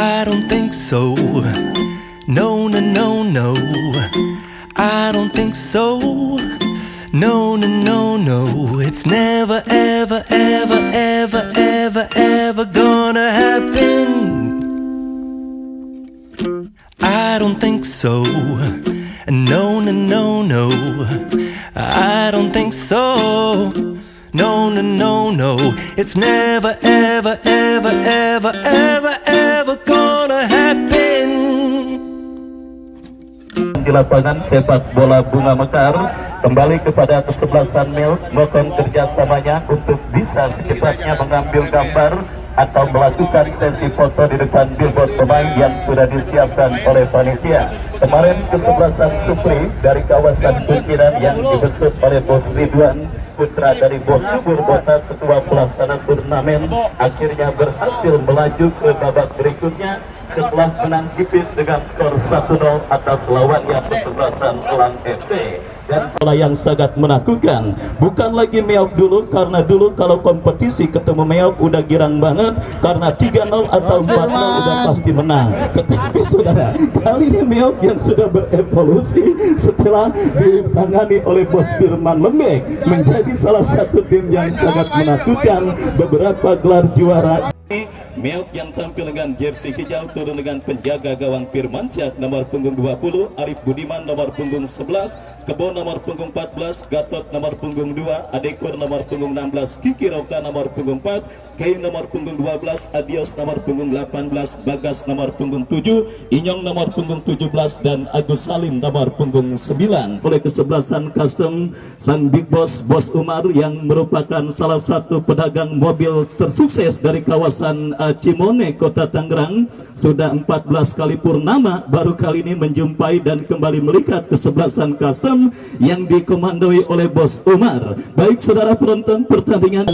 I don't think so. No, no, no, no. I don't think so. No, no, no, no. It's never, ever, ever, ever, ever, ever gonna happen. I don't think so. No, no, no, no. I don't think so. No, no, no, no. It's never, ever, ever, ever, ever, ever gonna happen. Di lapangan sepak bola Bunga Mekar kembali kepada kesebelasan Milk melakukan kerjasamanya untuk bisa secepatnya mengambil gambar atau melakukan sesi foto di depan billboard pemain yang sudah disiapkan oleh panitia. Kemarin kesebelasan Supri dari kawasan Kunciran yang dibesut oleh Bos Ridwan, putra dari Bos Subur Botak, ketua pelaksana turnamen, akhirnya berhasil melaju ke babak berikutnya setelah menang tipis dengan skor 1-0 atas lawannya kesebelasan Elang FC. Dan bola yang sangat menakutkan, bukan lagi Meok dulu, karena dulu kalau kompetisi ketemu Meok udah girang banget karena 3-0 atau 4-0 udah pasti menang. Tetapi saudara, kali ini Meok yang sudah berevolusi setelah ditangani oleh Bos Firman Lembek menjadi salah satu tim yang sangat menakutkan, beberapa gelar juara. Meok yang tampil dengan jersey hijau turun dengan penjaga gawang Firmansyah nomor punggung 20, Arif Budiman nomor punggung 11, Kebo nomor punggung 14, Gatot nomor punggung 2, Adekur nomor punggung 16, Kiki Roka nomor punggung 4, Kei nomor punggung 12, Adios nomor punggung 18, Bagas nomor punggung 7, Inyong nomor punggung 17, dan Agus Salim nomor punggung 9. Oleh kesebelasan custom sang Big Boss Bos Umar yang merupakan salah satu pedagang mobil tersukses dari kawasan Cimone, Kota Tangerang, sudah 14 kali purnama, baru kali ini menjumpai dan kembali melihat kesebelasan custom yang dikomandoi oleh Bos Umar. Baik saudara penonton, pertandingan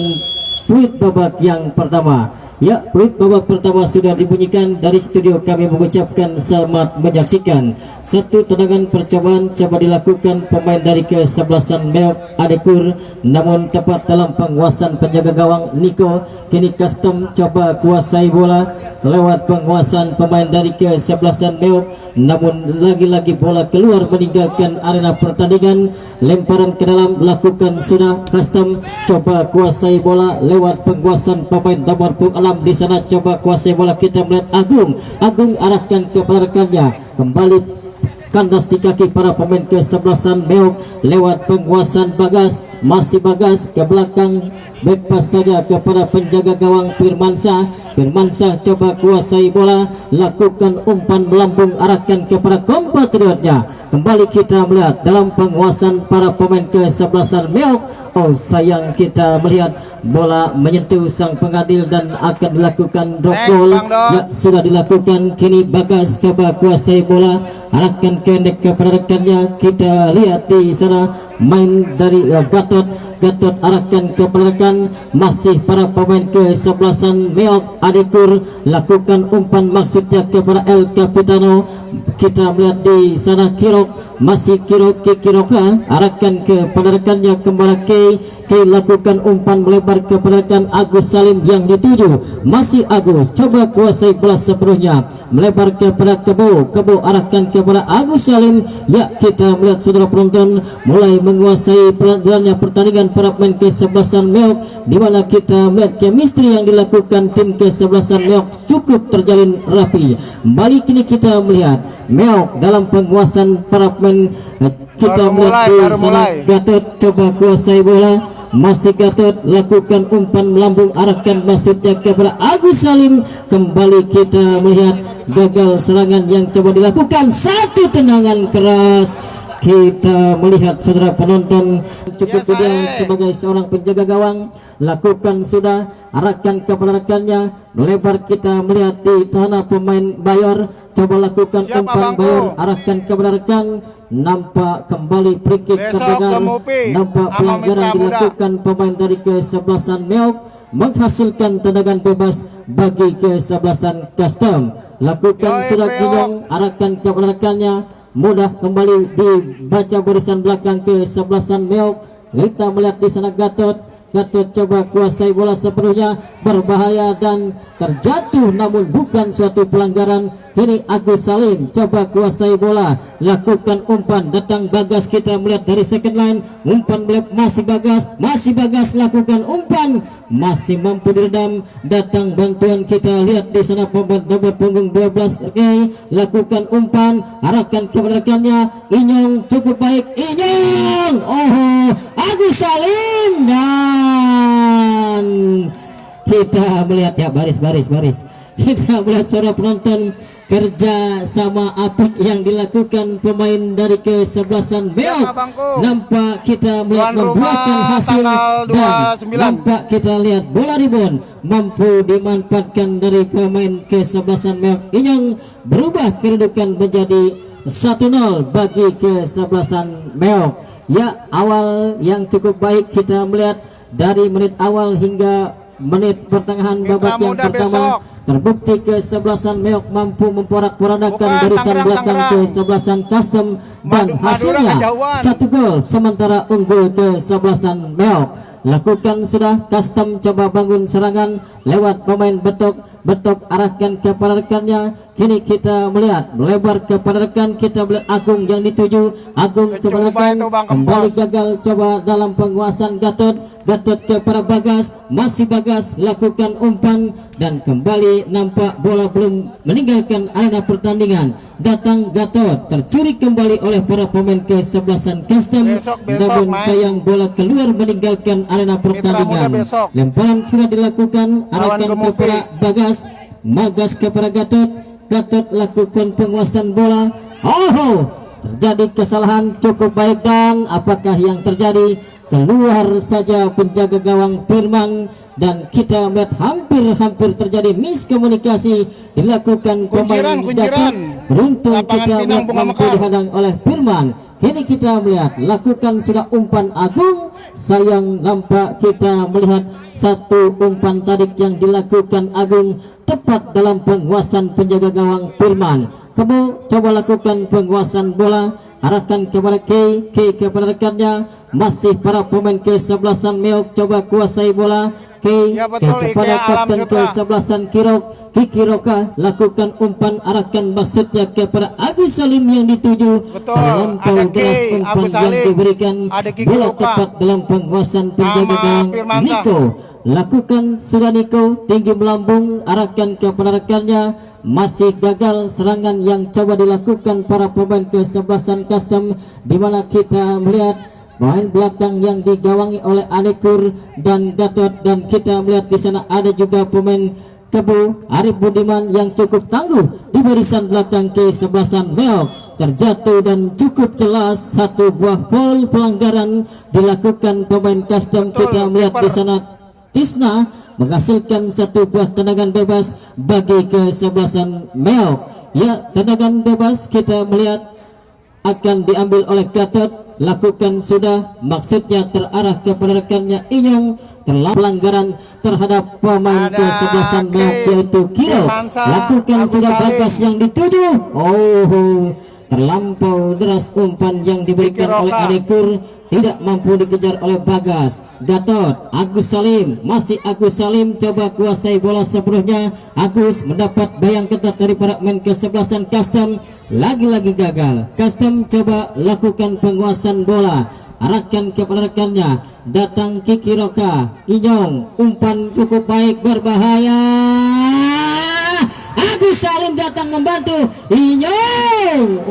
Fluid babak yang pertama. Ya, fluid babak pertama sudah dibunyikan. Dari studio kami mengucapkan selamat menyaksikan. Satu tendangan percobaan coba dilakukan pemain dari kesebelasan Meok Adekur, namun tepat dalam penguasaan penjaga gawang Niko. Kini custom coba kuasai bola lewat penguasaan pemain dari kesebelasan Meok, namun lagi-lagi bola keluar meninggalkan arena pertandingan. Lemparan ke dalam lakukan sudah custom coba kuasai bola lewat penguasaan pemain nomor punggung 6. Di sana coba kuasai bola, kita melihat Agung arahkan ke rekannya, kembali kandas di kaki para pemain kesebelasan Meok lewat penguasaan Bagas, masih Bagas ke belakang, back pass saja kepada penjaga gawang Firmansyah coba kuasai bola, lakukan umpan melambung, arahkan kepada kompatriotnya. Kembali kita melihat dalam penguasaan para pemain kesebelasan Meok. Oh sayang, kita melihat bola menyentuh sang pengadil dan akan dilakukan drop goal. Ya, sudah dilakukan. Kini Bagas coba kuasai bola, arahkan kendek kepada rekannya. Kita lihat di sana main dari Gatot arahkan kepada rekan, masih para pemain kesebelasan Meok Adekur lakukan umpan maksudnya kepada El Capitano. Kita melihat di sana Kirok, masih Kiroka arahkan kepada rekannya, kembali Kei lakukan umpan melebar kepada rekan Agus Salim yang dituju, masih Agus coba kuasai bola sepenuhnya melebar kepada Kebo arahkan kepada Agus Salim. Ya, kita melihat saudara penonton mulai menguasai pertandingan para pemain kesebelasan Meok, di mana kita melihat chemistry yang dilakukan tim kesebelasan Meok cukup terjalin rapi. Balik ini kita melihat Meok dalam penguasaan para pemain. Kita melihat di sana Gatot coba kuasai bola, masih Gatot lakukan umpan melambung, arahkan maksudnya kepada Agus Salim. Kembali kita melihat gagal serangan yang coba dilakukan, satu tendangan keras. Kita melihat saudara penonton cukup ideal sebagai seorang penjaga gawang, lakukan sudah, arahkan kepada rekannya melebar. Kita melihat di tanah pemain Bayor coba lakukan umpan Bayor, arahkan kepada rekan, nampak kembali free kick terdengar, nampak pelanggaran dilakukan pemain dari kesebelasan Meok, menghasilkan tendangan bebas bagi kesebelasan custom. Lakukan sudah Kinyong, arahkan kepada rekannya, mudah kembali dibaca barisan belakang kesebelasan Meok. Kita melihat di sana Gatot Gatot coba kuasai bola sepenuhnya, berbahaya dan terjatuh namun bukan suatu pelanggaran. Kini Agus Salim coba kuasai bola, lakukan umpan, datang Bagas, kita melihat dari second line, umpan belep, masih Bagas lakukan umpan, masih mampu diredam, datang bantuan, kita lihat di sana pemain nomor punggung 12 lakukan umpan, arahkan kepada rekannya, Inyong cukup baik, Inyong, Agus Salim, dan kita melihat ya baris kita melihat suara penonton, kerja sama apik yang dilakukan pemain dari kesebelasan Beok, nampak kita melihat membuahkan hasil, dan nampak kita lihat bola rebound mampu dimanfaatkan dari pemain kesebelasan Beok. Inyong berubah kedudukan menjadi 1-0 bagi kesebelasan Beok. Ya, awal yang cukup baik kita melihat dari menit awal hingga menit pertengahan babak yang pertama, terbukti kesebelasan Meok mampu memporak-porandakan barisan belakang kesebelasan Custom, dan hasilnya 1 gol, sementara unggul kesebelasan Meok. Lakukan sudah Custom, coba bangun serangan lewat pemain Betok arahkan kepada rekannya. Kini kita melihat melebar kepada rekan, kita melihat Agung yang dituju, Agung kepada rekan, kembali gagal coba dalam penguasaan Gatot kepada Bagas, masih Bagas lakukan umpan, dan kembali nampak bola belum meninggalkan arena pertandingan. Datang Gatot, tercuri kembali oleh para pemain kesebelasan Custom, namun sayang bola keluar meninggalkan arena pertandingan. Lemparan sudah dilakukan, arahkan kepada Bagas kepada Gatot lakukan penguasaan bola. Terjadi kesalahan cukup baik, dan apakah yang terjadi? Keluar saja penjaga gawang Firman, dan kita melihat hampir terjadi miskomunikasi dilakukan pemain Gatot. Beruntung kita melihat mampu dihadang oleh Firman. Kini kita melihat lakukan sudah umpan Agung, sayang nampak kita melihat satu umpan tarik yang dilakukan Agung tepat dalam penguasaan penjaga gawang Firman. Kebo coba lakukan penguasaan bola, arahkan kepada K kepada rekannya, masih para pemain kesebelasan Meok coba kuasai bola. Kepada kapten kesebelasan Kikiroka lakukan umpan, arahkan maksudnya kepada Agus Salim yang dituju, terlampau deras umpan yang diberikan, bola tepat dalam penguasaan penjaga gawang Niko. Lakukan sudah Niko, tinggi melambung, arahkan kepada rekannya, masih gagal serangan yang coba dilakukan para pemain kesebelasan Custom, di mana kita melihat pemain belakang yang digawangi oleh Anekur dan Gatot, dan kita melihat di sana ada juga pemain Kebu Arif Budiman yang cukup tangguh di barisan belakang kesebelasan Meok. Terjatuh dan cukup jelas satu buah foul pelanggaran dilakukan pemain Custom. Kita melihat di sana Tisna menghasilkan satu buah tendangan bebas bagi kesebelasan Meok. Ya, tendangan bebas kita melihat akan diambil oleh Gatot, lakukan sudah, maksudnya terarah kepada rekannya Inyong, telah pelanggaran terhadap pemain kesebelasan Meok yaitu Kiro. Lakukan sudah Bagas yang dituju, terlampau deras umpan yang diberikan oleh Adekur, tidak mampu dikejar oleh Bagas. Gatot, Agus Salim, masih Agus Salim coba kuasai bola sepenuhnya. Agus mendapat bayang ketat dari para pemain kesebelasan Custom, lagi-lagi gagal. Custom coba lakukan penguasaan bola, arahkan kepada rekannya, datang Kikiroka, Inyong, umpan cukup baik, berbahaya. Agus Salim datang membantu Inyong.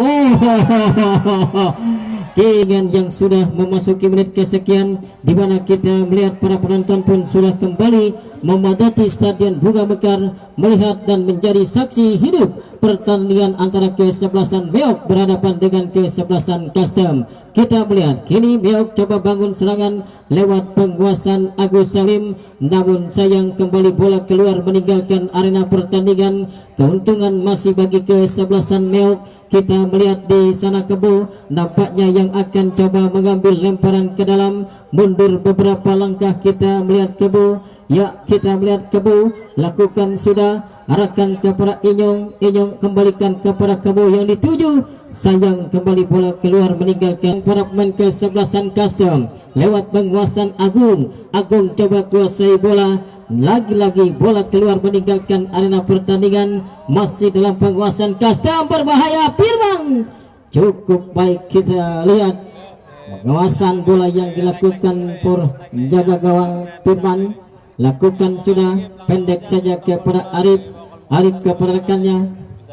Dengan yang sudah memasuki menit kesekian, di mana kita melihat para penonton pun sudah kembali memadati Stadion Bunga Mekar, melihat dan menjadi saksi hidup pertandingan antara kesebelasan Meok berhadapan dengan kesebelasan Custom. Kita melihat kini Meok coba bangun serangan lewat penguasaan Agus Salim, namun sayang kembali bola keluar meninggalkan arena pertandingan. Keuntungan masih bagi kesebelasan Meok. Kita melihat di sana Kebu, nampaknya yang akan coba mengambil lemparan ke dalam. Mundur beberapa langkah, kita melihat Kebu. Ya, kita melihat Kebu lakukan sudah, arahkan kepada Inyong. Inyong kembalikan kepada Kebu yang dituju. Sayang, kembali bola keluar meninggalkan para pemain kesebelasan Custom lewat penguasaan Agung. Agung coba kuasai bola, lagi-lagi bola keluar meninggalkan arena pertandingan. Masih dalam penguasaan Custom, berbahaya Firman. Cukup baik, kita lihat penguasaan bola yang dilakukan por jaga gawang Firman. Lakukan sudah, pendek saja kepada Arif. Arif kepada rekannya,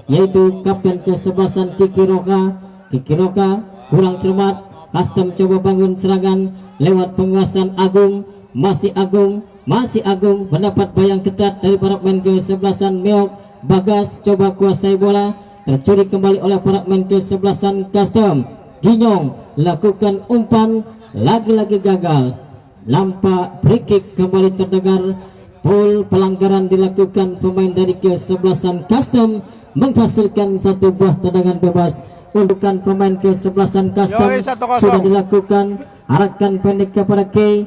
yaitu kapten kesebelasan Kiki Roka. Kiki Roka kurang cermat. Custom coba bangun serangan lewat penguasaan Agung. Masih Agung mendapat bayang ketat dari para pemain kesebelasan Meok. Bagas coba kuasai bola, tercuri kembali oleh para pemain kesebelasan Custom. Ginyong lakukan umpan, lagi-lagi gagal. Nampak free kick kembali terdengar. Pelanggaran dilakukan pemain dari kesebelasan Custom, menghasilkan satu buah tendangan bebas. Untukkan pemain kesebelasan Custom sudah dilakukan. Arahkan pendek kepada K.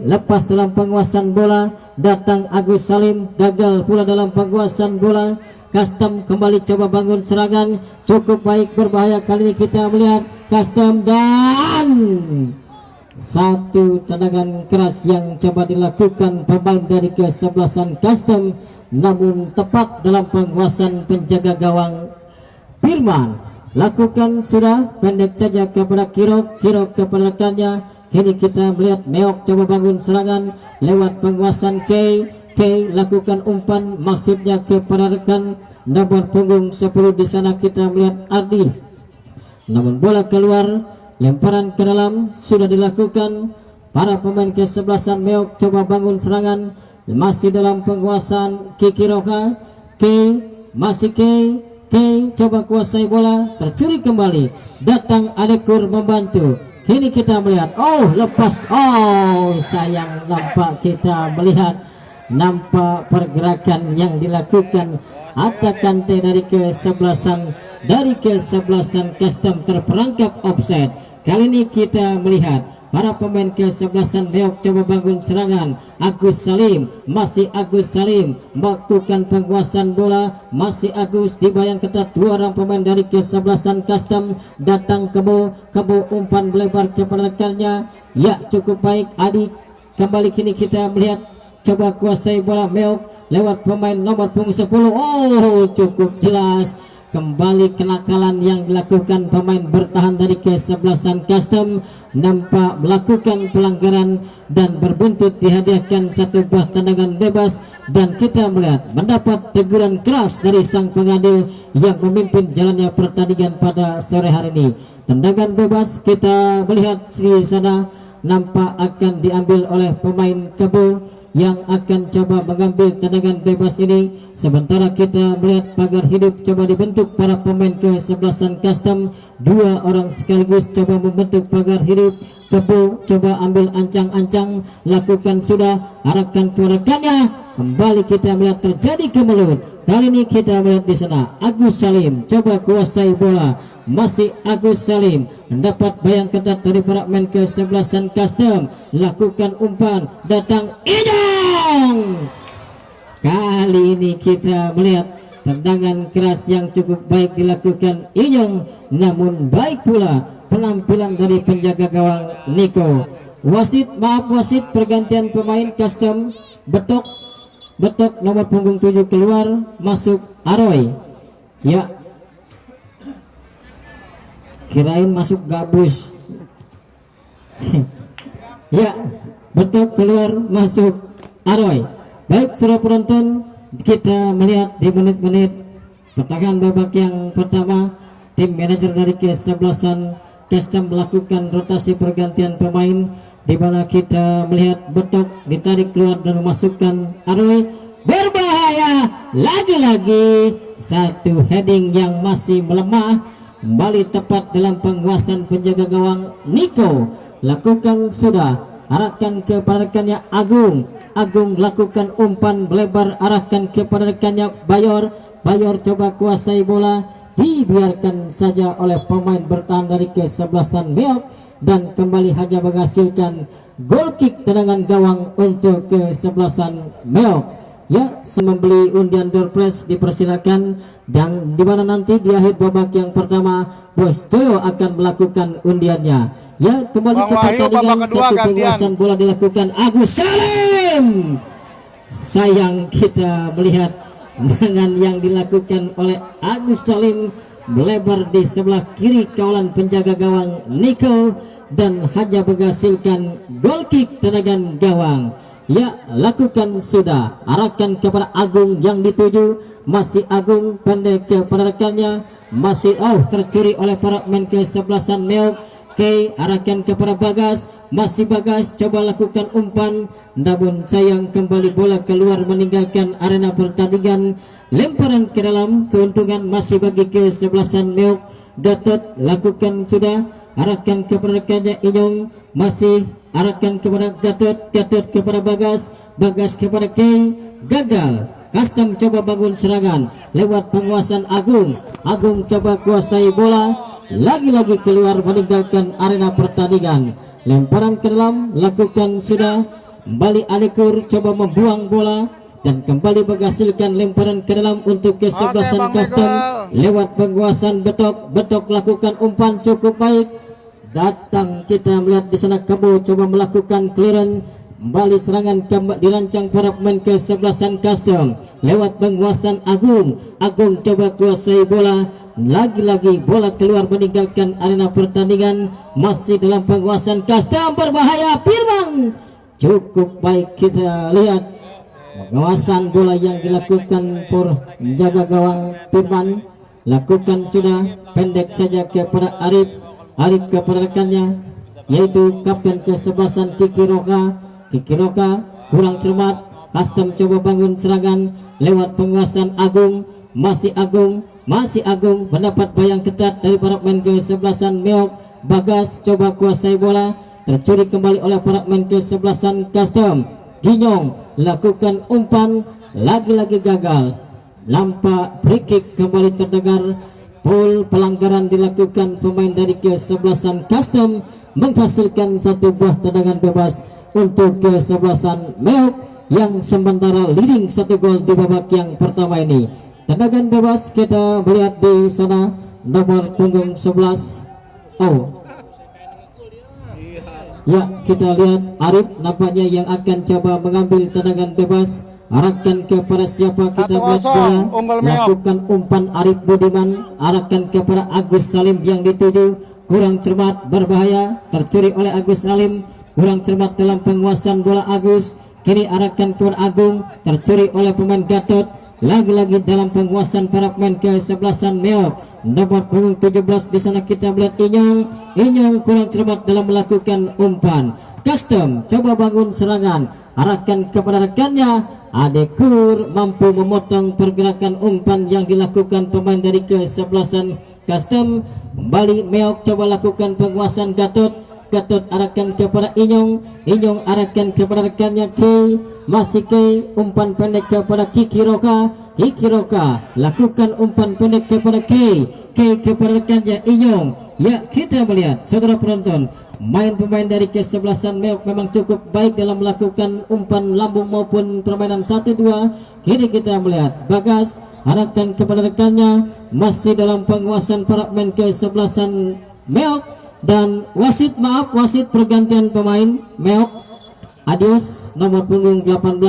Lepas dalam penguasaan bola, datang Agus Salim, gagal pula dalam penguasaan bola. Custom kembali coba bangun serangan, cukup baik, berbahaya. Kali ini kita melihat Custom dan satu tendangan keras yang coba dilakukan pemain dari kesebelasan Custom, namun tepat dalam penguasaan penjaga gawang Firman. Lakukan sudah, pendek saja kepada Kirok kepada rekannya. Kini kita melihat Meok coba bangun serangan lewat penguasaan K lakukan umpan, maksudnya kepada rekan nomor punggung 10 di sana. Kita melihat Ardi, namun bola keluar. Lemparan ke dalam sudah dilakukan. Para pemain kesebelasan Meok coba bangun serangan, masih dalam penguasaan Kiki Roka. K coba kuasai bola, tercuri kembali. Datang Adekur membantu. Kini kita melihat, lepas, sayang, nampak pergerakan yang dilakukan Atta Kante dari kesebelasan Custom terperangkap offset. Kali ini kita melihat para pemain kesebelasan Meok coba bangun serangan. Agus Salim melakukan penguasaan bola. Masih Agus, dibayang ketat dua orang pemain dari kesebelasan Custom. Datang Kebo umpan melebar kepada rekannya. Ya, cukup baik Adi. Kembali kini kita melihat coba kuasai bola Meok lewat pemain nomor punggung 10. Cukup jelas. Kembali kenakalan yang dilakukan pemain bertahan dari kesebelasan Custom, nampak melakukan pelanggaran dan berbuntut dihadiahkan satu buah tendangan bebas. Dan kita melihat mendapat teguran keras dari sang pengadil yang memimpin jalannya pertandingan pada sore hari ini. Tendangan bebas kita melihat di sana nampak akan diambil oleh pemain Kebo yang akan coba mengambil tendangan bebas ini. Sementara kita melihat pagar hidup coba dibentuk para pemain kesebelasan Custom. Dua orang sekaligus coba membentuk pagar hidup. Kebo coba ambil ancang-ancang, lakukan sudah, arahkan ke rekannya. Kembali kita melihat terjadi kemelut. Kali ini kita melihat di sana Agus Salim coba kuasai bola. Masih Agus Salim mendapat bayang ketat dari para pemain kesebelasan Custom. Lakukan umpan, datang Inyong. Kali ini kita melihat tendangan keras yang cukup baik dilakukan Inyong, namun baik pula penampilan dari penjaga gawang Niko. Wasit pergantian pemain Custom. Betok nomor punggung 7 keluar, masuk Aroy. Ya, kirain masuk Gabus. Ya, betok keluar, masuk Aroy. Baik, saudara penonton, kita melihat di menit-menit pertengahan babak yang pertama, tim manajer dari kesebelasan Custom melakukan rotasi pergantian pemain, di mana kita melihat Betok ditarik keluar dan memasukkan Aroy. Berbahaya, lagi-lagi satu heading yang masih melemah, kembali tepat dalam penguasaan penjaga gawang Niko. Lakukan sudah, arahkan kepada rekannya Agung lakukan umpan melebar, arahkan kepada rekannya Bayor coba kuasai bola. dibiarkan saja oleh pemain bertahan dari kesebelasan Meok, dan kembali hanya menghasilkan goal kick tendangan gawang untuk kesebelasan Meok. Ya, membeli undian door prize dipersilakan, dan dimana nanti di akhir babak yang pertama Bos Toyo akan melakukan undiannya. Ya, kembali ke pertandingan, satu penguasaan bola dilakukan Agus Salim. Sayang kita melihat dengan yang dilakukan oleh Agus Salim melebar di sebelah kiri kawalan penjaga gawang Nico dan hanya menghasilkan goal kick tendangan gawang. Ya, lakukan sudah, arahkan kepada Agung yang dituju, masih Agung pendek kepada rekannya, masih tercuri oleh para pemain kesebelasan Meok. Oke, arahkan kepada Bagas, masih Bagas coba lakukan umpan, namun sayang kembali bola keluar meninggalkan arena pertandingan. Lemparan ke dalam, keuntungan masih bagi kesebelasan Meok. Gatot lakukan sudah, arahkan kepada rekannya Inyong, masih arahkan kepada Gatot kepada Bagas, Bagas kepada Kay, gagal. Custom coba bangun serangan lewat penguasaan Agung, Agung coba kuasai bola, lagi-lagi keluar meninggalkan arena pertandingan. Lemparan ke dalam, lakukan sudah, kembali Alikur coba membuang bola dan kembali menghasilkan lemparan ke dalam untuk kesebelasan Custom lewat penguasaan Betok lakukan umpan cukup baik. Datang kita melihat di sana Kebo coba melakukan clearance, kembali serangan dirancang para pemain kesebelasan Custom lewat penguasaan Agung, Agung coba kuasai bola, lagi-lagi bola keluar meninggalkan arena pertandingan. Masih dalam penguasaan Custom, berbahaya Firman, cukup baik kita lihat penguasaan bola yang dilakukan penjaga gawang Firman, lakukan sudah, pendek saja kepada Arif kepada rekannya yaitu kapten kesebelasan Kiki Roka kurang cermat. Custom coba bangun serangan lewat penguasaan Agung, masih Agung mendapat bayang ketat dari para pemain kesebelasan Meok. Bagas coba kuasai bola, tercuri kembali oleh para pemain kesebelasan Custom. Ginyong lakukan umpan, lagi-lagi gagal. Nampak free kick kembali terdengar. Pelanggaran dilakukan pemain dari kesebelasan Custom, menghasilkan satu buah tendangan bebas untuk kesebelasan Meok yang sementara leading satu gol di babak yang pertama ini. Tendangan bebas kita melihat di sana nomor punggung 11. Ya, kita lihat Arif nampaknya yang akan coba mengambil tendangan bebas. Arahkan kepada siapa kita lihat bola, lakukan umpan Arif Budiman, arahkan kepada Agus Salim yang dituju, kurang cermat, berbahaya, tercuri oleh Agus Salim, kurang cermat dalam penguasaan bola Agus. Kini arahkan kepada Agung, tercuri oleh pemain Gatot, lagi-lagi dalam penguasaan para pemain kesebelasan Meok. Nomor punggung 17 di sana kita melihat Inyong kurang cermat dalam melakukan umpan. Custom coba bangun serangan, arahkan kepada rekannya. Adekur mampu memotong pergerakan umpan yang dilakukan pemain dari kesebelasan Custom. Kembali Meok coba lakukan penguasaan Gatot arahkan kepada Inyong arahkan kepada rekannya Kay, masih Kay, umpan pendek kepada Kiki Roka lakukan umpan pendek kepada Kay kepada rekannya Inyong. Ya, kita melihat saudara penonton, pemain dari kesebelasan Meok memang cukup baik dalam melakukan umpan lambung maupun permainan 1-2. Kini kita melihat Bagas arahkan kepada rekannya, masih dalam penguasaan para pemain kesebelasan Meok. Dan wasit pergantian pemain Meok. Adios nomor punggung 18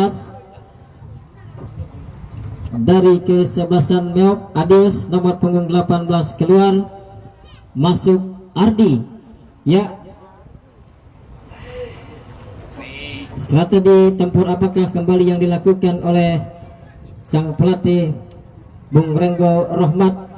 dari kesebelasan Meok. Adios nomor punggung 18 keluar, masuk Ardi. Ya, strategi tempur apakah kembali yang dilakukan oleh sang pelatih Bung Renggo Rohmat,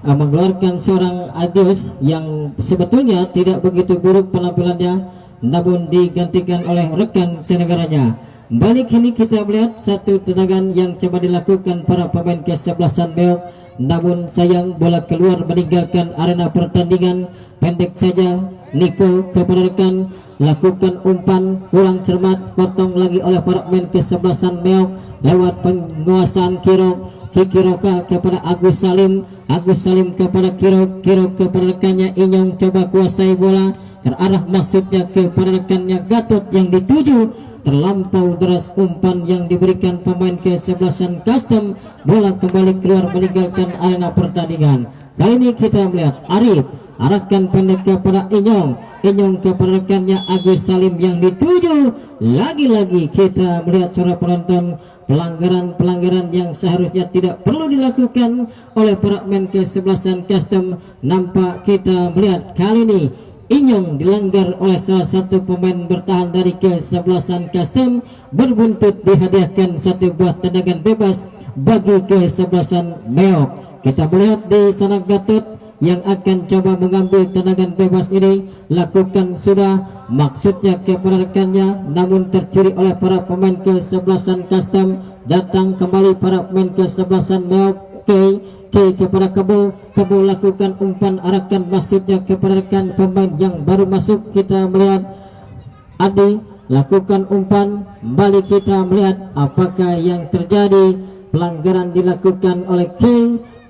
mengeluarkan seorang Adios yang sebetulnya tidak begitu buruk penampilannya, namun digantikan oleh rekan senegaranya. Balik ini kita melihat satu tendangan yang coba dilakukan para pemain kesebelasan Meok, namun sayang bola keluar meninggalkan arena pertandingan. Pendek saja Niko kepada rekan, lakukan umpan kurang cermat, potong lagi oleh para pemain kesebelasan Meok lewat penguasaan Kiroka kepada Agus Salim kepada Kiro kepada rekannya Inyong, coba kuasai bola, terarah maksudnya kepada rekannya Gatot yang dituju, terlampau deras umpan yang diberikan pemain kesebelasan Custom, bola kembali keluar meninggalkan arena pertandingan. Kali ini kita melihat Arif arahkan pendek kepada Inyong kepada rekannya Agus Salim yang dituju. Lagi-lagi kita melihat suara penonton, pelanggaran yang seharusnya tidak perlu dilakukan oleh para pemain kesebelasan Custom. Nampak kita melihat kali ini Inyong dilanggar oleh salah satu pemain bertahan dari kesebelasan Custom, berbuntut dihadiahkan satu buah tendangan bebas bagi kesebelasan Meok. Kita melihat di sana Gatot yang akan coba mengambil tendangan bebas ini, lakukan sudah maksudnya kepada rekannya, namun tercuri oleh para pemain kesebelasan Custom. Datang kembali para pemain kesebelasan Meok. Kepada Kebo lakukan umpan, arahkan maksudnya kepada rekan pemain yang baru masuk. Kita melihat Adi lakukan umpan, balik kita melihat apakah yang terjadi. Pelanggaran dilakukan oleh K,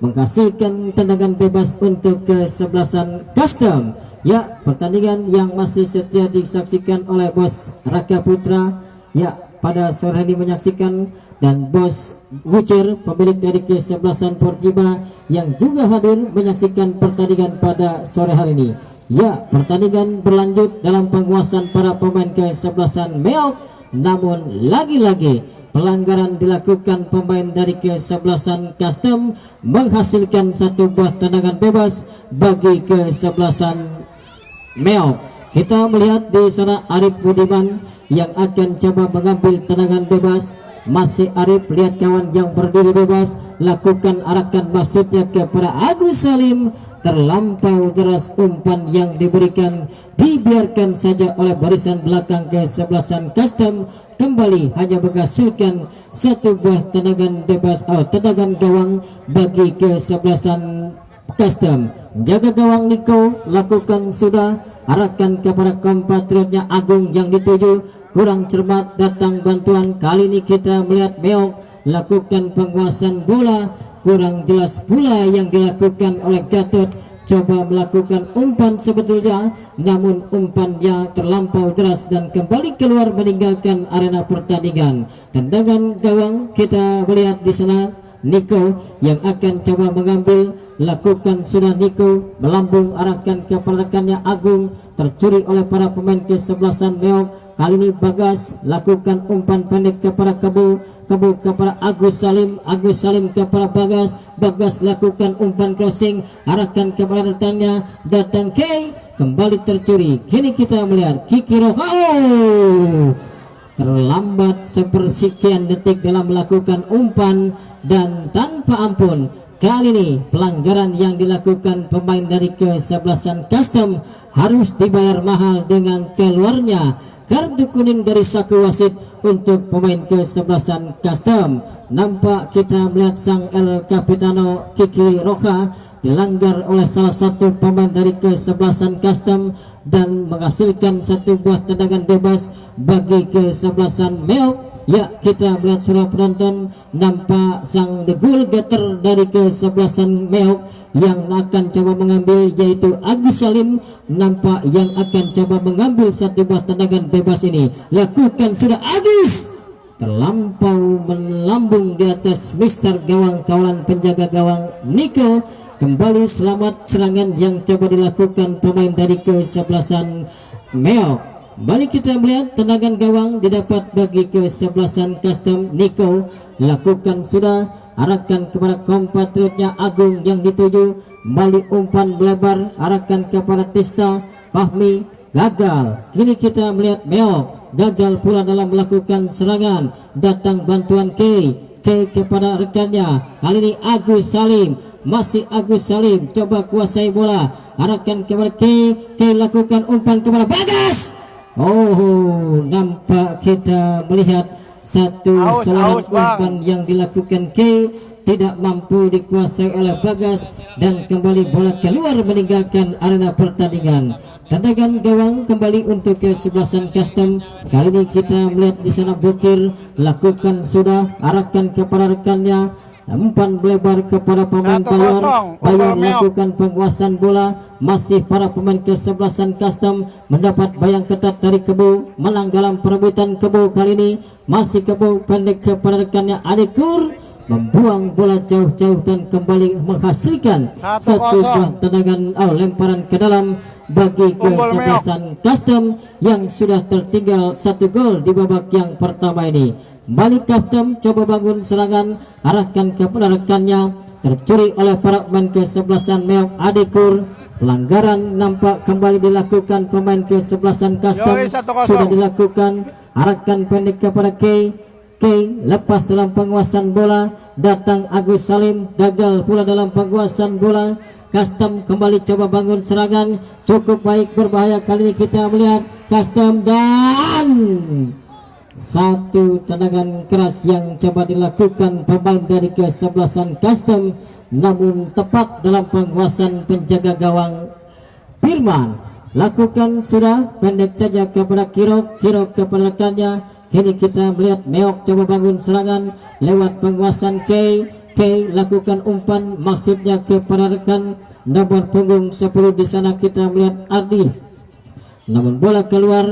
menghasilkan tendangan bebas untuk kesebelasan Custom. Ya, pertandingan yang masih setia disaksikan oleh Bos Raka Putra. Ya, pada sore hari menyaksikan, dan Bos Gucer pemilik dari kesebelasan Porjiba yang juga hadir menyaksikan pertandingan pada sore hari ini. Ya, pertandingan berlanjut dalam penguasaan para pemain kesebelasan Meok, namun lagi-lagi pelanggaran dilakukan pemain dari kesebelasan Custom, menghasilkan satu buah tendangan bebas bagi kesebelasan Meok. Kita melihat di sana Arif Budiman yang akan coba mengambil tendangan bebas. Masih Arif, lihat kawan yang berdiri bebas, lakukan arahkan maksudnya kepada Agus Salim, terlampau deras umpan yang diberikan, dibiarkan saja oleh barisan belakang kesebelasan Custom, kembali hanya menghasilkan satu buah tendangan bebas tendangan gawang bagi kesebelasan Custom. Jaga gawang Niko lakukan sudah, arahkan kepada kompatriotnya Agung yang dituju, kurang cermat, datang bantuan. Kali ini kita melihat Meok lakukan penguasaan bola, kurang jelas pula yang dilakukan oleh Gatot, coba melakukan umpan sebetulnya, namun umpannya terlampau deras dan kembali keluar meninggalkan arena pertandingan. Tendangan gawang kita melihat di sana Niko yang akan coba mengambil, lakukan sudah Niko, melambung arahkan kepada rekannya Agung, tercuri oleh para pemain kesebelasan Meok. Kali ini Bagas lakukan umpan pendek kepada Kebo kepada Agus Salim kepada Bagas lakukan umpan crossing, arahkan kepada rekannya, datang K, kembali tercuri. Kini kita melihat Kikiroka terlambat sepersekian detik dalam melakukan umpan dan tanpa ampun. Kali ini pelanggaran yang dilakukan pemain dari kesebelasan Custom harus dibayar mahal dengan keluarnya kartu kuning dari saku wasit untuk pemain kesebelasan Custom. Nampak kita melihat sang El Capitano Kiki Roja dilanggar oleh salah satu pemain dari kesebelasan Custom dan menghasilkan satu buah tendangan bebas bagi kesebelasan Meok. Ya, kita melihat suara penonton, nampak sang the goal getter dari kesebelasan Meok yang akan coba mengambil, yaitu Agus Salim, nampak yang akan coba mengambil satu buah tendangan bebas ini. Lakukan sudah Agus, terlampau melambung di atas Mister Gawang, kawalan penjaga gawang Niko. Kembali selamat serangan yang coba dilakukan pemain dari kesebelasan Meok. Balik kita melihat tendangan gawang didapat bagi kesebelasan Custom. Niko lakukan sudah, arahkan kepada kompatriotnya Agung yang dituju, balik umpan melebar, arahkan kepada Tista Fahmi, gagal. Kini kita melihat Meok gagal pula dalam melakukan serangan, datang bantuan K kepada rekannya. Kali ini Agus Salim, masih Agus Salim, coba kuasai bola, arahkan kepada K lakukan umpan kepada Bagas. Nampak kita melihat satu serangan umpan yang dilakukan K tidak mampu dikuasai oleh Bagas dan kembali bola keluar meninggalkan arena pertandingan. Tendangan gawang kembali untuk kesebelasan custom. Kali ini kita melihat di sana Bokir lakukan sudah arahkan kepada rekannya, umpan melebar kepada pemain Bayor lakukan penguasaan bola. Masih para pemain kesebelasan custom mendapat bayang ketat dari Kebo, menang dalam perebutan Kebo kali ini. Masih Kebo pendek kepada rekannya Adekur, membuang bola jauh-jauh dan kembali menghasilkan satu buah tendangan lemparan ke dalam bagi kesebelasan custom yang sudah tertinggal 1 gol di babak yang pertama ini. Balik Custom coba bangun serangan, arahkan kepada rekannya, tercuri oleh para pemain kesebelasan Meok Adekur. Pelanggaran nampak kembali dilakukan pemain kesebelasan custom, sudah dilakukan, arahkan pendek kepada K, lepas dalam penguasaan bola, datang Agus Salim, gagal pula dalam penguasaan bola. Custom kembali coba bangun serangan, cukup baik, berbahaya kali ini kita melihat Custom, dan satu tendangan keras yang coba dilakukan pemain dari kesebelasan Custom, namun tepat dalam penguasaan penjaga gawang Firman. Lakukan sudah pendek saja kepada Kirok kepada rekannya. Kini kita melihat Meok coba bangun serangan lewat penguasaan K lakukan umpan, maksudnya kepada rekan nomor punggung 10 di sana kita melihat Ardi, namun bola keluar,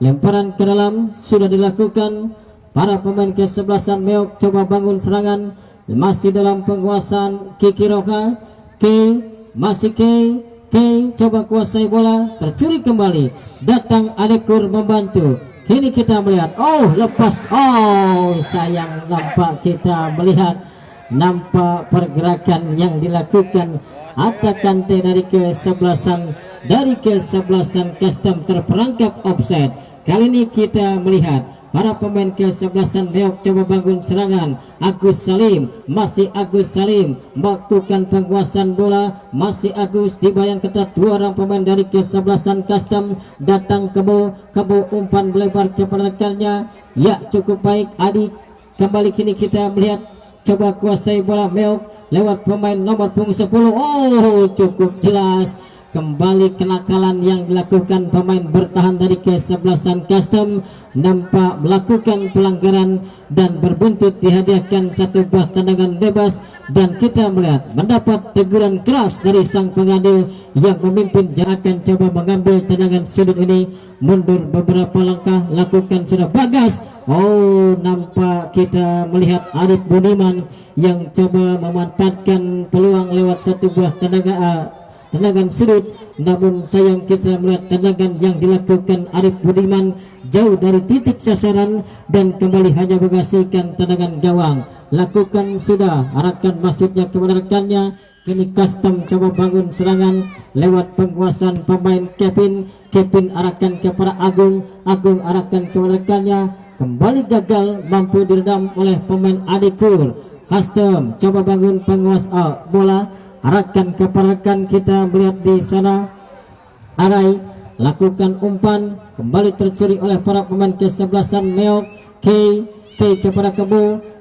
lemparan ke dalam sudah dilakukan. Para pemain kesebelasan Meok coba bangun serangan, masih dalam penguasaan Kikiroka. Masih K coba kuasai bola, tercuri kembali, datang Adekur membantu. Kini kita melihat, lepas, sayang, nampak pergerakan yang dilakukan Atta Kante dari kesebelasan Custom terperangkap offside. Kali ini kita melihat para pemain kesebelasan Meok coba bangun serangan. Agus Salim melakukan penguasaan bola, masih Agus dibayang ketat 2 orang pemain dari kesebelasan Custom. Datang Kebo umpan melebar kepada rekannya, ya cukup baik Adi. Kembali kini kita melihat coba kuasai bola Meok lewat pemain nomor punggung 10. Cukup jelas kembali kenakalan yang dilakukan pemain bertahan dari kesebelasan Custom, nampak melakukan pelanggaran dan berbuntut dihadiahkan satu buah tendangan bebas. Dan kita melihat mendapat teguran keras dari sang pengadil yang memimpin akan coba mengambil tendangan sudut ini, mundur beberapa langkah, lakukan sudah Bagas. Nampak kita melihat Arif Budiman yang coba memanfaatkan peluang lewat satu buah tendangan sudut, namun sayang kita melihat tendangan yang dilakukan Arif Budiman jauh dari titik sasaran dan kembali hanya menghasilkan tendangan gawang. Lakukan sudah, arahkan maksudnya kepada rekannya. Kini Custom coba bangun serangan lewat penguasaan pemain Kevin arahkan kepada Agung arahkan kepada rekannya, kembali gagal, mampu diredam oleh pemain Adekur. Custom coba bangun penguasaan bola, arahkan kepada rekan, kita melihat di sana Arai lakukan umpan, kembali tercuri oleh para pemain kesebelasan Meok. K kepada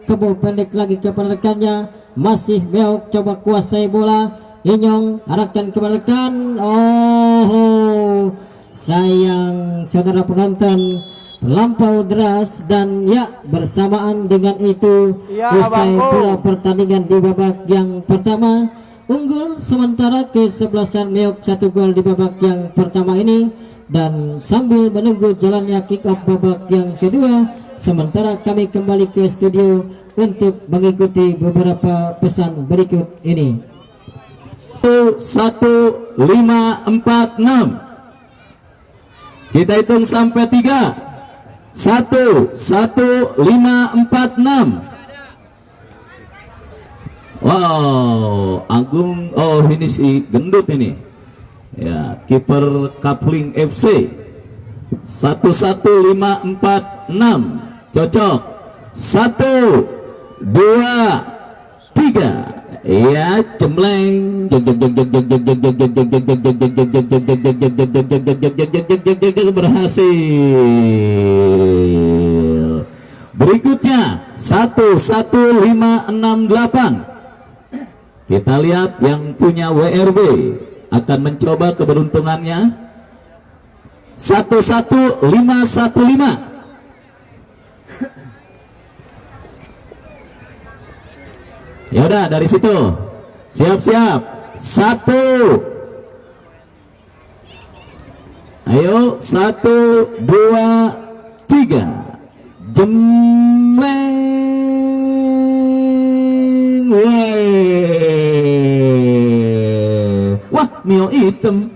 Kebo pendek lagi kepada rekannya, masih Meok coba kuasai bola. Inyong arahkan kepada rekan, sayang saudara penonton, terlampau deras. Dan ya, bersamaan dengan itu usai pula pertandingan di babak yang pertama, unggul sementara kesebelasan Meok 1 gol di babak yang pertama ini. Dan sambil menunggu jalannya kick off babak yang kedua, sementara kami kembali ke studio untuk mengikuti beberapa pesan berikut ini. 1, 5, 4, 6. Kita hitung sampai 3. 1, 5, 4, 6. Wow, Agung, ini si gendut ini. Ya, kiper Kapling FC. 1, 5, 4, 6. Cocok. 1, 2, 3. Ya, cemleng. Berhasil. Berikutnya 1, 5, 6, 8. Kita lihat yang punya WRB akan mencoba keberuntungannya. 11515. Ya udah dari situ. Siap-siap. 1. Ayo 1 2 3. Jemleng. Wah, Mio hitam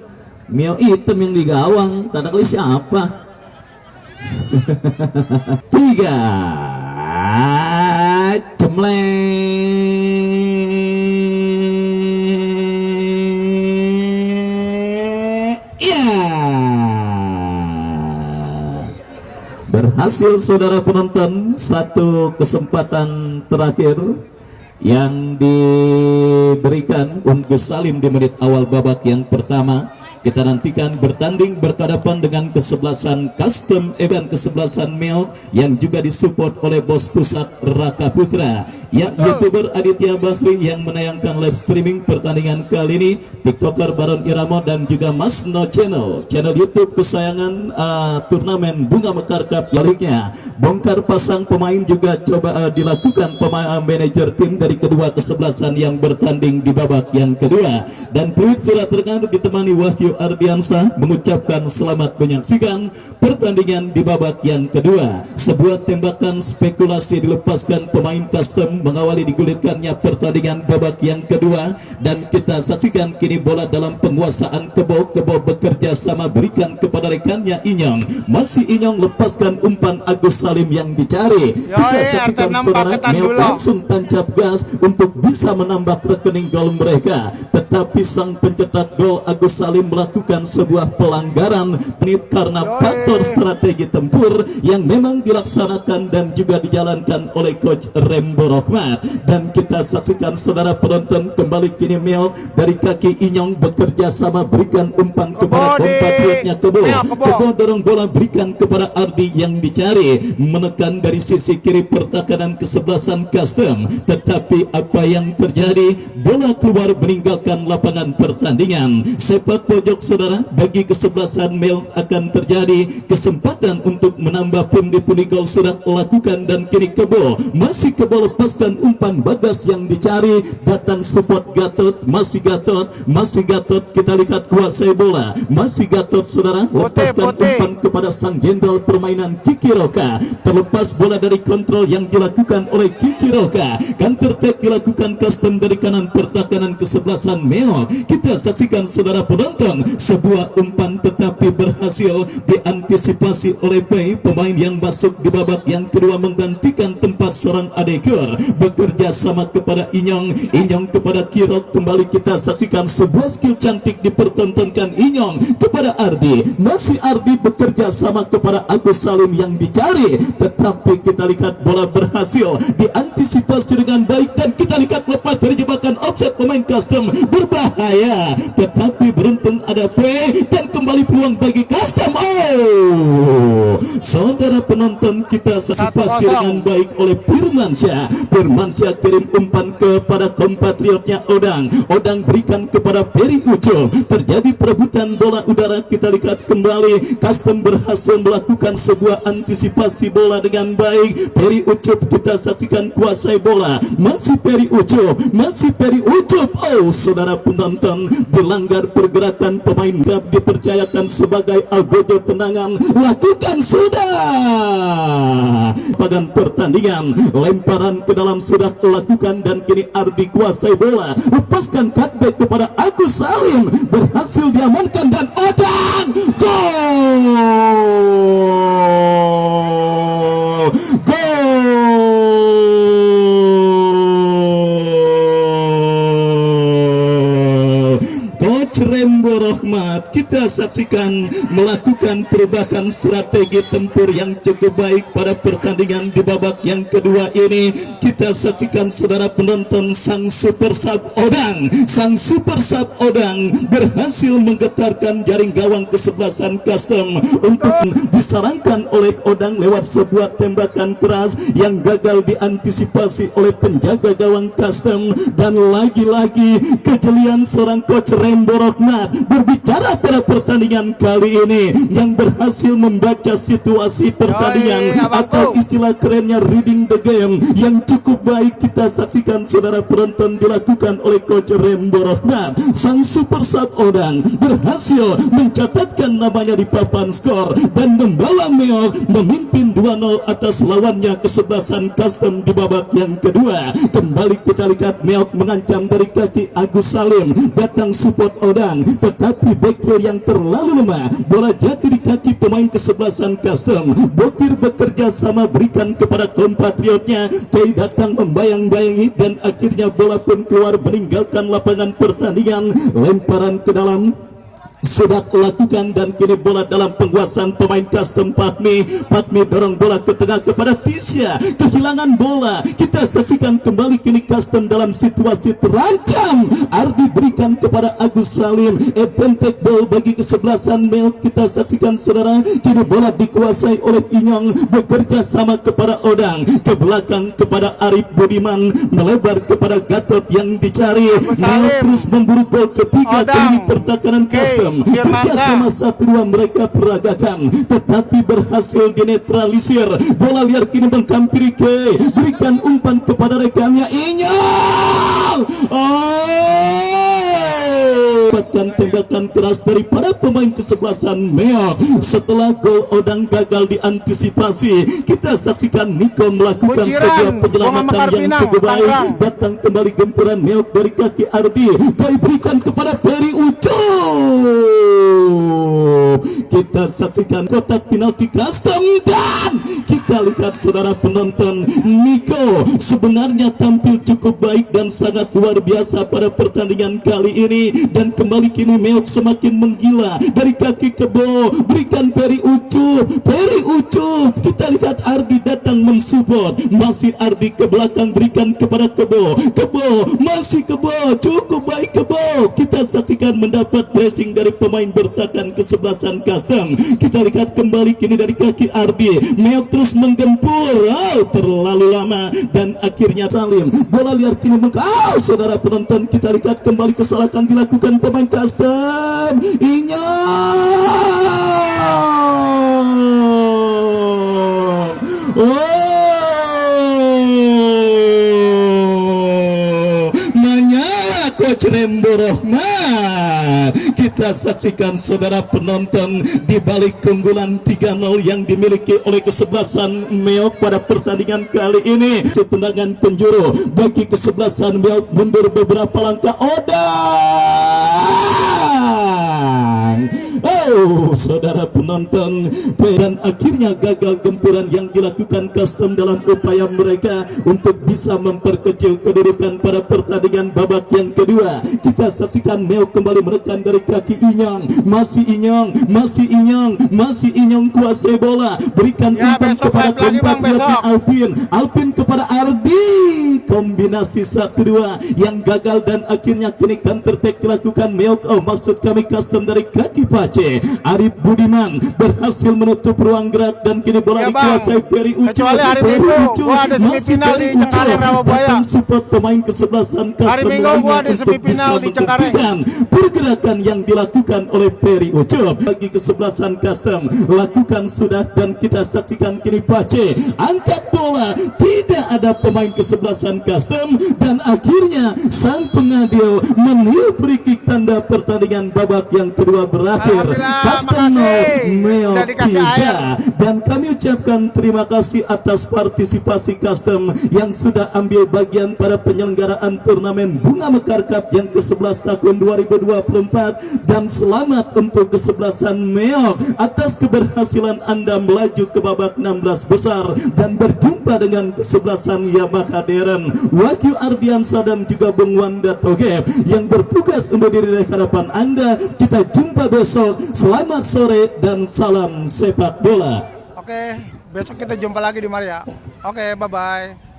yang di gawang. Kata kali siapa? 3. Jemleng. Ya. Berhasil saudara penonton. Satu kesempatan terakhir yang diberikan untuk Salim di menit awal babak yang pertama. Kita nantikan bertanding berhadapan dengan kesebelasan Custom Event, kesebelasan Meok yang juga disupport oleh bos pusat Raka Putra, ya YouTuber Aditya Bahri yang menayangkan live streaming pertandingan kali ini, TikToker Baron Iramo dan juga Mas No Channel YouTube kesayangan turnamen Bunga Mekar Cup. Baliknya bongkar pasang pemain juga coba dilakukan pemain manajer tim dari kedua kesebelasan yang bertanding di babak yang kedua, dan tweet surat terkait ditemani Wahyu Ardiansa mengucapkan selamat menyaksikan pertandingan di babak yang kedua. Sebuah tembakan spekulasi dilepaskan pemain Custom mengawali digulirkannya pertandingan babak yang kedua, dan kita saksikan kini bola dalam penguasaan Kebo bekerja sama berikan kepada rekannya Inyong. Masih Inyong lepaskan umpan Agus Salim yang dicari. Kita saksikan saudara Meo langsung tancap gas untuk bisa menambah rekening gol mereka, tetapi sang pencetak gol Agus Salim melakukan sebuah pelanggaran menit karena faktor strategi tempur yang memang dilaksanakan dan juga dijalankan oleh coach Rembo Rohmat. Dan kita saksikan saudara penonton kembali kini Meo dari kaki Inyong bekerja sama berikan umpan kepada compatriotnya Kebo dorong bola berikan kepada Ardi yang dicari, menekan dari sisi kiri pertahanan kesebelasan Custom, tetapi apa yang terjadi, bola keluar meninggalkan lapangan pertandingan. Sepak pojok saudara bagi kesebelasan Mel akan terjadi kesempatan untuk menambah pundi-pundi gol sudah lakukan, dan kini Kebo lepaskan umpan Bagas yang dicari, datang support Gatot, masih Gatot kita lihat kuasai bola, masih Gatot saudara lepaskan umpan kepada sang jenderal permainan Kiki Roka, terlepas bola dari kontrol yang dilakukan oleh Kiki Roka, counter attack dilakukan Custom dari kanan pertahanan kesebelasan Mel. Kita saksikan saudara penonton sebuah umpan tetapi berhasil diantisipasi oleh pemain yang masuk di babak yang kedua menggantikan tempat seorang Adeker, bekerja sama kepada Inyong kepada Kirok. Kembali kita saksikan sebuah skill cantik dipertontonkan Inyong kepada Ardi, masih Ardi bekerja sama kepada Agus Salim yang dicari, tetapi kita lihat bola berhasil diantisipasi dengan baik, dan kita lihat lepas dari jebakan offset pemain Custom, berbahaya tetapi beruntung ada dan kembali peluang bagi Custom. Saudara penonton kita saksikan dengan baik oleh Firmansyah kirim umpan kepada compatriotnya Odang berikan kepada Peri Ujo, terjadi perebutan bola udara. Kita lihat kembali Custom berhasil melakukan sebuah antisipasi bola dengan baik. Peri Ujo kita saksikan kuasai bola, masih Peri Ujo. Saudara penonton, dilanggar pergerakan pemain Gab, dipercayakan sebagai algojo tenangan, lakukan sudah pada pertandingan, lemparan ke dalam sudah lakukan, dan kini Ardi kuasai bola, lepaskan cutback kepada Agus Salim, berhasil diamankan dan Odang gol. Coach Rembo Rohmat kita saksikan melakukan perubahan strategi tempur yang cukup baik pada pertandingan di babak yang kedua ini. Kita saksikan saudara penonton sang super sub Odang berhasil menggetarkan jaring gawang kesebelasan Custom untuk disarankan oleh Odang lewat sebuah tembakan keras yang gagal diantisipasi oleh penjaga gawang Custom. Dan lagi-lagi kejelian seorang coach Rembo Rohmat berbicara juara pada pertandingan kali ini yang berhasil membaca situasi pertandingan atau istilah kerennya reading the game yang cukup baik kita saksikan saudara penonton dilakukan oleh Coach Rembo Rohman. Sang super sub Odang berhasil mencatatkan namanya di papan skor dan membawa Meok memimpin 2-0 atas lawannya kesebelasan Custom di babak yang kedua. Kembali kita lihat Meok mengancam dari kaki Agus Salim, datang support Odang, tetapi backhill yang terlalu lemah, bola jatuh di kaki pemain kesebelasan Custom. Bokir bekerja sama berikan kepada kompatriotnya, Kei datang membayang-bayangi dan akhirnya bola pun keluar meninggalkan lapangan pertandingan. Lemparan ke dalam sudah lakukan dan kini bola dalam penguasaan pemain Custom Patmi dorong bola ke tengah kepada Tisha, kehilangan bola. Kita saksikan kembali kini Custom dalam situasi terancam. Ardi berikan kepada Agus Salim, advantage ball bagi kesebelasan Meok. Kita saksikan saudara, kini bola dikuasai oleh Inyong, bekerja sama kepada Odang, ke belakang kepada Arif Budiman, melebar kepada Gatot yang dicari. Meok terus memburu gol ketiga kali pertahanan Custom. Bekerjasama 1-2 mereka peragakan, tetapi berhasil dinetralisir. Bola liar kini menghampiri Kei, berikan umpan kepada rekannya Inyong. Dapatkan tembakan keras daripada pemain kesebelasan Meok. Setelah gol Odang gagal diantisipasi, kita saksikan Niko melakukan sebuah penyelamatan yang cukup baik. Datang kembali gempuran Meok dari kaki Ardi, Kei berikan kepada Peri Ucup. Kita saksikan kotak penalti Custom dan kita lihat saudara penonton, Niko sebenarnya tampil cukup baik dan sangat luar biasa pada pertandingan kali ini. Dan kembali kini Meok semakin menggila dari kaki Kebo, berikan Peri Ucup. Kita lihat Ardi datang mensupport, masih Ardi ke belakang berikan kepada Kebo, masih Kebo, cukup baik Kebo. Kita saksikan mendapat pressing dari pemain bertahan kesebelasan Custom. Kita lihat kembali kini dari kaki Ardi, Meok terus menggempur, terlalu lama dan akhirnya Salim. Bola liar kini saudara penonton, kita lihat kembali kesalahan dilakukan pemain Custom. Coach Rembo Rohman. Kita saksikan saudara penonton di balik keunggulan 3-0 yang dimiliki oleh kesebelasan Meok pada pertandingan kali ini. Tendangan penjuru bagi kesebelasan Meok, mundur beberapa langkah saudara penonton, dan akhirnya gagal gempuran yang dilakukan Custom dalam upaya mereka untuk bisa memperkecil kedudukan pada pertandingan babak yang kedua. Kita saksikan Meok kembali menekan dari kaki Inyong, masih Inyong kuasai bola, berikan umpan kepada kompatriotnya Alpin kepada Ardi, kombinasi 1-2 yang gagal dan akhirnya kini counter attack dilakukan Meok, maksud kami Custom dari kaki Pace. Arif Budiman berhasil menutup ruang gerak dan kini bola dikuasai Peri Ucup. Masih Peri Ucup datang support pemain kesebelasan Custom lainnya untuk bisa menghentikan pergerakan yang dilakukan oleh Peri Ucup. Bagi kesebelasan Custom lakukan sudah dan kita saksikan kini Pace angkat bola, tidak ada pemain kesebelasan Custom dan akhirnya sang pengadil meniup free kick tanda pertandingan babak yang kedua berakhir. Custom 0, Meok 3. Dan kami ucapkan terima kasih atas partisipasi Custom yang sudah ambil bagian pada penyelenggaraan turnamen Bunga Mekar Cup yang ke-11 tahun 2024, dan selamat untuk kesebelasan Meok atas keberhasilan Anda melaju ke babak 16 besar dan berjumpa dengan kesebelasan Yamaha Deren. Wahyu Ardiansa dan juga Bung Wanda Togep yang bertugas untuk diri hadapan Anda. Kita jumpa besok. Selamat sore dan salam sepak bola. Oke, besok kita jumpa lagi di Maria. Oke, bye-bye.